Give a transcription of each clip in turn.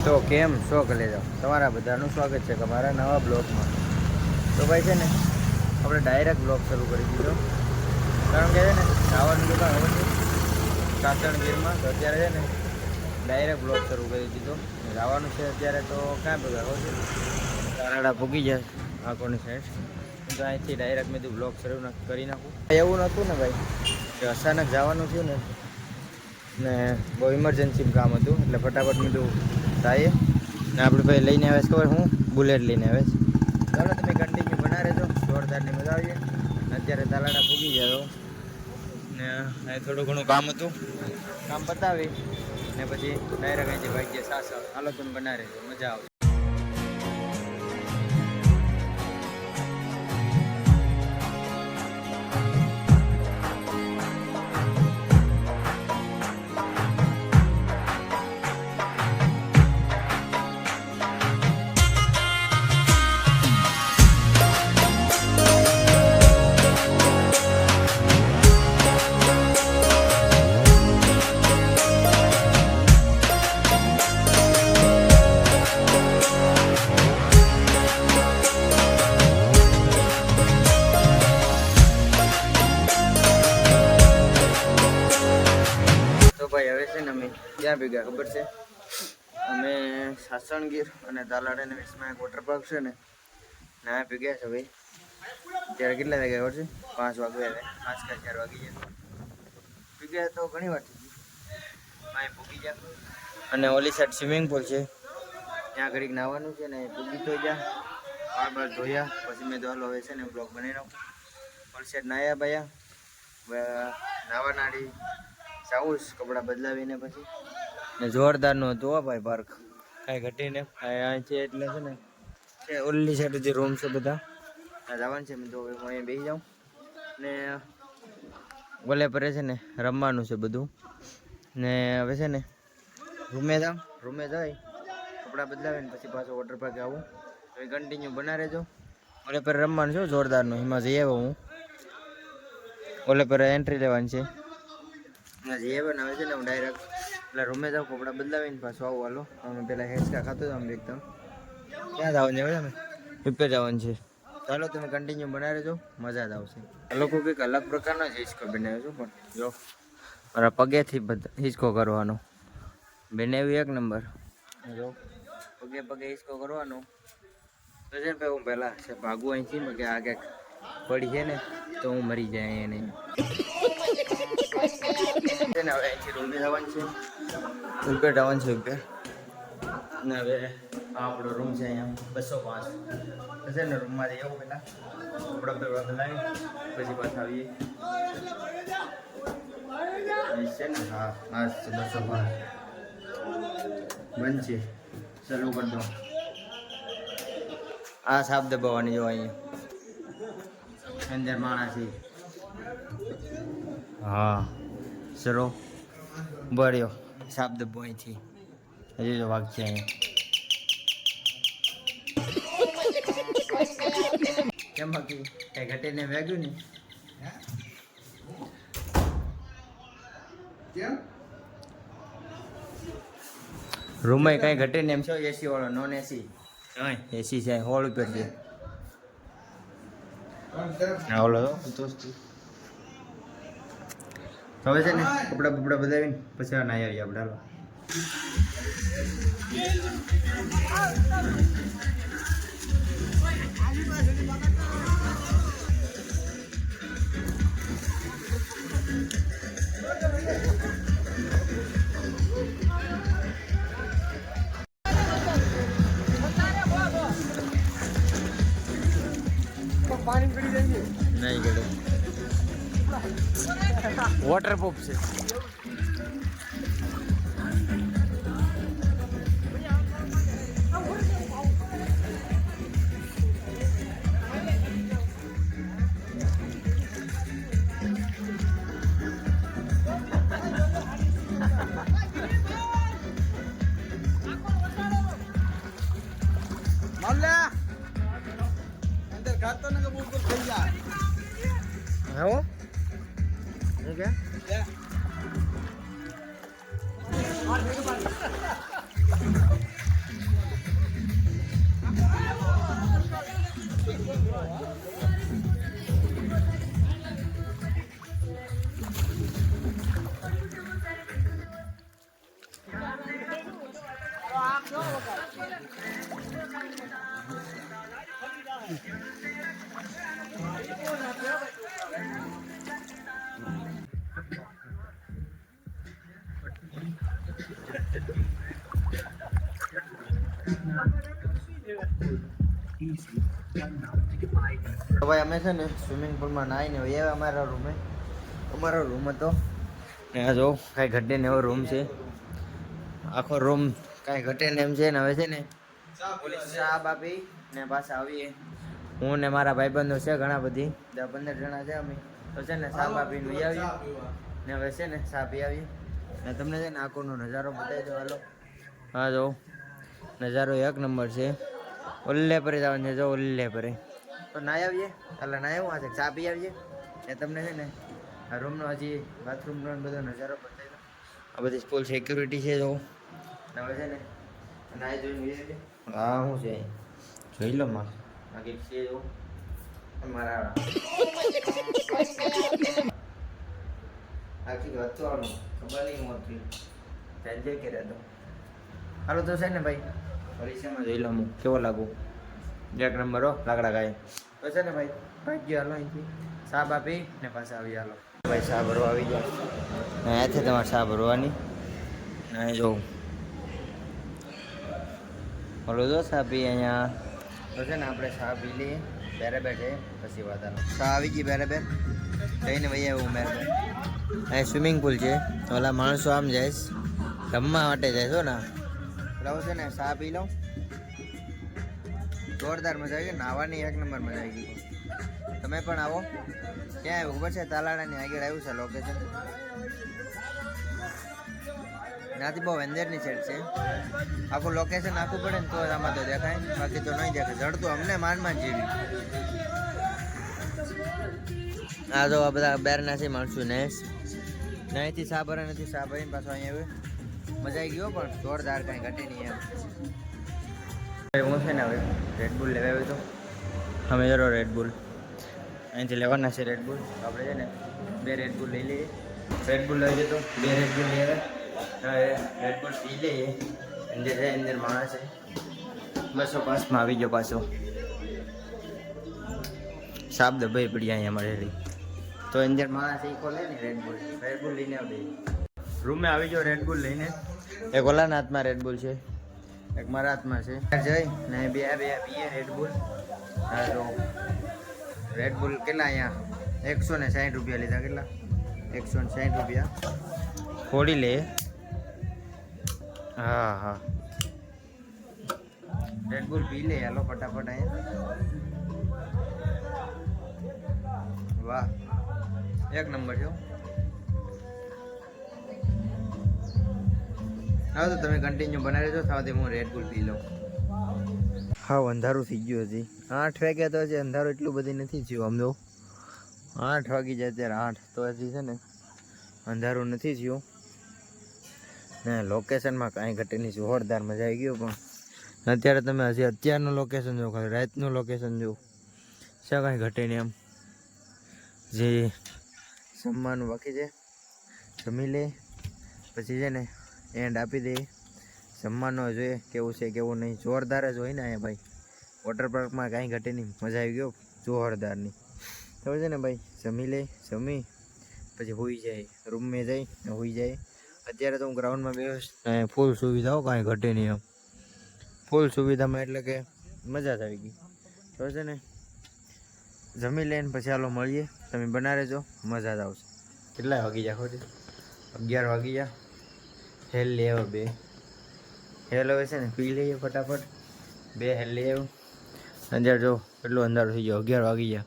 તો કેમ છો કલેજા, તમારા બધાનું સ્વાગત છે તમારા નવા બ્લોગમાં. તો ભાઈ છે ને આપણે ડાયરેક્ટ બ્લોગ શરૂ કરી દીધો, કારણ કે છે ને જવાનું દુકાન હવે છે સાસણગીરમાં. તો અત્યારે છે ને ડાયરેક્ટ બ્લોગ શરૂ કરી દીધો. જવાનું છે અત્યારે તો ક્યાં ભેગા હોય છે તારાડા ભૂગી જાય આંખોની સાઈડ. તો અહીંથી ડાયરેક્ટ મેં બ્લોગ શરૂ કરી નાખું. એવું નહોતું ને ભાઈ કે અચાનક જવાનું થયું ને બહુ ઇમરજન્સી કામ હતું, એટલે ફટાફટ મેં થાય ને આપણે ભાઈ લઈને આવે ખબર હું બુલેટ લઈને આવે. ચાલો તમે કન્ટિન્યુ બના રહેજો, જોરદારની મજા આવીએ. અત્યારે તાલાડા પૂગી જાઓ ને અહીં થોડું ઘણું કામ હતું, કામ પતાવી ને પછી ડાયરેક્ટ અહીંથી ભાઈ સાસા. હાલો તમે બના રહેજો, મજા આવશે. ભાઈ હવે છે ને અમે ક્યાં ભેગા ખબર છે? અમે સાસણગીર અને તાલાડાના વિશમાં એક વોટર પાર્ક છે ને ના ભેગા છે ભાઈ. ત્યારે કેટલા વાગ્યા ખબર છે? 5 વાગ્યા, 5 કે 4 વાગી ગયા. ભેગા તો ઘણી વાર થઈ ગઈ અહીં ભૂગી ગયા. અને ઓલી સાઈડ સ્વિમિંગ પુલ છે, ત્યાં ઘડીક નાહવાનું છે ને ભૂગી તો ગયા. બાર ધોયા પછી મેં તો હાલો હવે છે ને બ્લોગ બનાવી નાખું. ઓલી સાઈડ નાહ્યા બાયા નાવા નાડી જાઉં કપડાં બદલાવીને પછી ને જોરદારનું હતું હો ભાઈ પાર્ક, કાંઈ ઘટીને અહીં છે. એટલે છે ને છે ઓલી સાઈડ જે રૂમ છે બધા જવાનું છે. મેં તો હું અહીંયા બેસી જાઉં ને ઓલે પરે છે ને રમવાનું છે બધું. ને હવે છે ને રૂમે જઈ કપડાં બદલાવીને પછી પાછો વોટર પાર્ક આવું. તો કન્ટિન્યુ બના રહેજો. ઓલે પર રમવાનું છે જોરદારનું, એમાં જઈ આવ્યો હું. ઓલે પર એન્ટ્રી લેવાની છે જે બનાવે છે ને. હું ડાયરેક્ટ એટલે રૂમે જાઉં કપડાં બદલાવીને પાછું આવું. હાલો અમે પેલા હેચકા ખાતો હતો અમે એકદમ. ક્યાં જવાનું છે અમે? પીપે જવાનું છે. ચાલો તમે કન્ટિન્યુ બનાવી રહેજો, મજા જ આવશે. આ લોકો કંઈક અલગ પ્રકારનો જ હિંચકો બનાવ્યો છું, પણ જો મારા પગેથી હિંચકો કરવાનો બનાવ્યું એક નંબર. જો પગે હિંચકો કરવાનો તો છે ને હું પહેલાં છે ભાગવું અહીંથી કે આ ક્યાંક પડી છે ને તો હું મરી જાય એને. હવે અહીંથી રૂમે જવાનું છે, ઉપર જવાનું છે ઉપર. ને હવે આપણો રૂમ છે અહીંયા 205 છે ને. રૂમમાં જઈ આવું પહેલાં કપડા બદલાવી પછી પાછા આવીએ છે ને. હા હા 205 બંધ છે, ચાલુ કરી દો. આ સાપ દબાવવાની જો અહીંયા અંદર માણસ છે. હા સરો બળ્યો સાપ દબ્બો અહીંથી હજી જો વાઘ છે અહીંયા. કેમ બાકી કઈ ઘટીને વાગ્યું ને? રૂમમાં કઈ ઘટે ને એમ છો? એસી વાળો નોન એસી? એસી છે, હોલ ઉપર છે. ઓલો હવે છે ને કપડા બદલાવીને પછી નાઈ આવીએ આપણે. હાલો પાણી પડી જાય નહીં ગયો. વોટરપ્રૂફ છે. અંદર ખાતો ને કે બૂટ થઈ જાય. હો ઓકે તો ભાઈ અમે છે ને સ્વિમિંગ પુલમાં નાહીને આવ્યા અમારો રૂમ હતો ને આ જો કાંઈ ઘટે ને એવો રૂમ છે, આખો રૂમ કાંઈ ઘટે ને એમ છે ને. હવે છે ને સાહેબ આપી ને પાછા આવીએ, હું ને મારા ભાઈબંધો છે ઘણા બધી 10-15 જણા છે અમે, તો છે ને સાહેબ આપીને લઈ આવીએ ને હવે છે ને સાહેબ પી આવીએ ને તમને છે ને આખોનો નજારો બતાવી દો. હાલો હા જો નજારો એક નંબર છે. ઓલ્લે પરે જવાનું છે, જો ઓલ્લે પરે તો નાઈ આવીએ. એટલે નાઈ આવું આજે ચા પી આવીએ ને તમને છે ને આ રૂમનો હજી બાથરૂમનો બધો નજારો બતાવી દો. આ બધી ફૂલ સિક્યુરિટી છે જો. હવે છે ને નાઈ જોઈને હા શું છે જોઈ લો માં બાકી છે જો મારા આખી વાંચવાનું ખબર નહીં હું હતી એન્જોય કર્યા તો. હાલો તો છે ને ભાઈ પરીક્ષામાં જોઈ લઉં કેવો લાગુ. એક નંબર હો લાકડા ગાય તો છે ને ભાઈ ભાગ્ય હાલો અહીંથી સાબ આપી ને પાછા આવી. હાલો ભાઈ સા ભરવા આવી ગયા ને અહીંયાથી તમારે સા ભરવાની ને જોઉં બોલો જો સા પી અહીંયા તો છે ને આપણે સા પી લઈએ બરાબર છે પછી વાત હાલો. સા આવી ગઈ બરાબર જઈને ભાઈ આવું બરાબર. અહીં સ્વિમિંગ પુલ છે તો ઓલા માણસો આમ જાય રમવા માટે જાય છો ને રહું છે ને સા પી લઉં. જોરદાર મજા આવી ગઈ, નાહવાની એક નંબર મજા આવી ગઈ. તમે પણ આવો. ક્યાં આવ્યું ખબર છે? તાલાડાની આગળ આવ્યું છે લોકેશન. ત્યાંથી બહુ અંદરની સાઈડ છે. આખું લોકેશન આખું પડે ને તો આમાં તો દેખાય, બાકી તો નહીં દેખાય. જડતું અમને માંડ જેવી. આ જો આ બધા બેરના છે માણસો ને અહીંથી સા ભરે નથી, સા ભરીને પાછો અહીંયા આવ્યો. મજા આવી ગયો પણ જોરદાર, કાંઈ ઘટે નહીં એમ. હું છે ને હવે રેડબુલ લેવા આવ્યો હતો. અમે જરો રેડબુલ અહીંથી લેવાના છે રેડબુલ. આપણે છે ને 2 રેડબુલ લઈ લઈએ. રેડબુલ લઈ જતો 2 રેડબુલ લઈ આવે. હવે રેડબુલ પી લઈએ. અંદર છે અંદર માણસ છે 205માં આવી ગયો પાછો. સાપ દબાઈ પડી અહીંયા મળેલી તો અંદર માણસ એ ખોલે ને રેડબુલ લઈને આવી રૂમે આવી ગયો. રેડબુલ લઈને એક ઓલાના હાથમાં રેડબુલ છે, એક મારા હાથમાં છે. જઈ ને બે પીએ રેડબુલ. હા તો રેડબુલ કેટલા અહીંયા 160 રૂપિયા લીધા. કેટલા 160 રૂપિયા ફોડી લે. હા હા રેડબુલ પી લે હાલો ફટાફટ અહીંયા. વાહ એક નંબર છે. હા તો તમે કન્ટિન્યુ બનાવી દેજો. સાથે હું રેડબુલ પી લઉં. હા અંધારું થઈ ગયું હજી 8 વાગ્યા તો હજી અંધારું એટલું બધી નથી થયું. આમ તો 8 વાગી જાય ત્યારે 8 તો હજી છે ને અંધારું નથી થયું ને. લોકેશનમાં કાંઈ ઘટે નહીં, જોરદાર મજા આવી ગયો. પણ અત્યારે તમે હજી અત્યારનું લોકેશન જો, ખાલી રાતનું લોકેશન જો છે, કાંઈ ઘટે નહીં એમ. જે જમવાનું બાકી છે જમી લે પછી છે ને એન્ડ આપી દે. જમવાનો જોઈએ કેવું છે કેવું નહીં. જોરદાર જ હોય ને અહીંયા ભાઈ. વોટર પાર્કમાં કાંઈ ઘટે નહીં, મજા આવી ગયો જોરદારની. તો છે ને ભાઈ જમી લે, જમી પછી હોઈ જાય, રૂમમાં જઈ ને હોઈ જાય. અત્યારે તો હું ગ્રાઉન્ડમાં બેસ ફૂલ સુવિધાઓ, કાંઈ ઘટે નહીં એમ. ફૂલ સુવિધામાં એટલે કે મજા જ આવી ગઈ. તો છે ને જમી લઈને પછી હાલો મળીએ. તમે બના રહેજો, મજા જ આવશે. કેટલા વાગી જાય ખોટી 11 વાગી જાય. હેલ લઈ આવ્યો 2 હેલ. હવે છે ને પી લઈએ ફટાફટ. 2 હેલ લઈ આવ્યો. અંધાર જો કેટલું અંધારું થઈ ગયો. 11 વાગી ગયા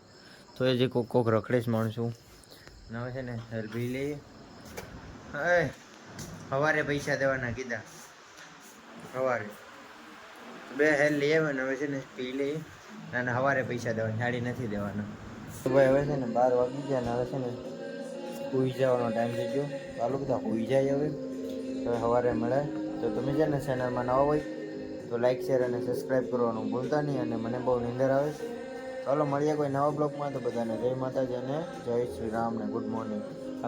તો એ જે કોક રખડે જ માણશું. હવે છે ને હેલ પી લઈએ. હવે સવારે પૈસા દેવાના કીધા. સવારે 2 હેલ લઈ આવ્યો ને હવે છે ને પી લઈએ. અને સવારે પૈસા દેવાના, સાડી નથી દેવાના. ભાઈ હવે છે ને 12 વાગી ગયા ને હવે છે ને સૂઈ જવાનો ટાઈમ થઈ ગયો. ચાલો બધા સૂઈ જાય હવે. તો સવારે મળે. તો તમે છે ને ચેનલમાં નવા હોય તો લાઈક શેર અને સબસ્ક્રાઈબ કરવાનું ભૂલતા નહીં. અને મને બહુ નીંદર આવે. ચાલો મળીએ કોઈ નવા બ્લોગમાં. તો બધાને જય માતાજી અને જય શ્રી રામ ને good morning.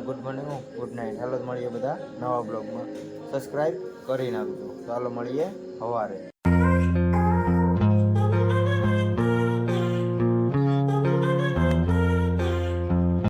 Good morning good night. ચાલો મળીએ બધા નવા બ્લોગમાં. સબસ્ક્રાઈબ કરી નાખજો. ચાલો મળીએ. સવારે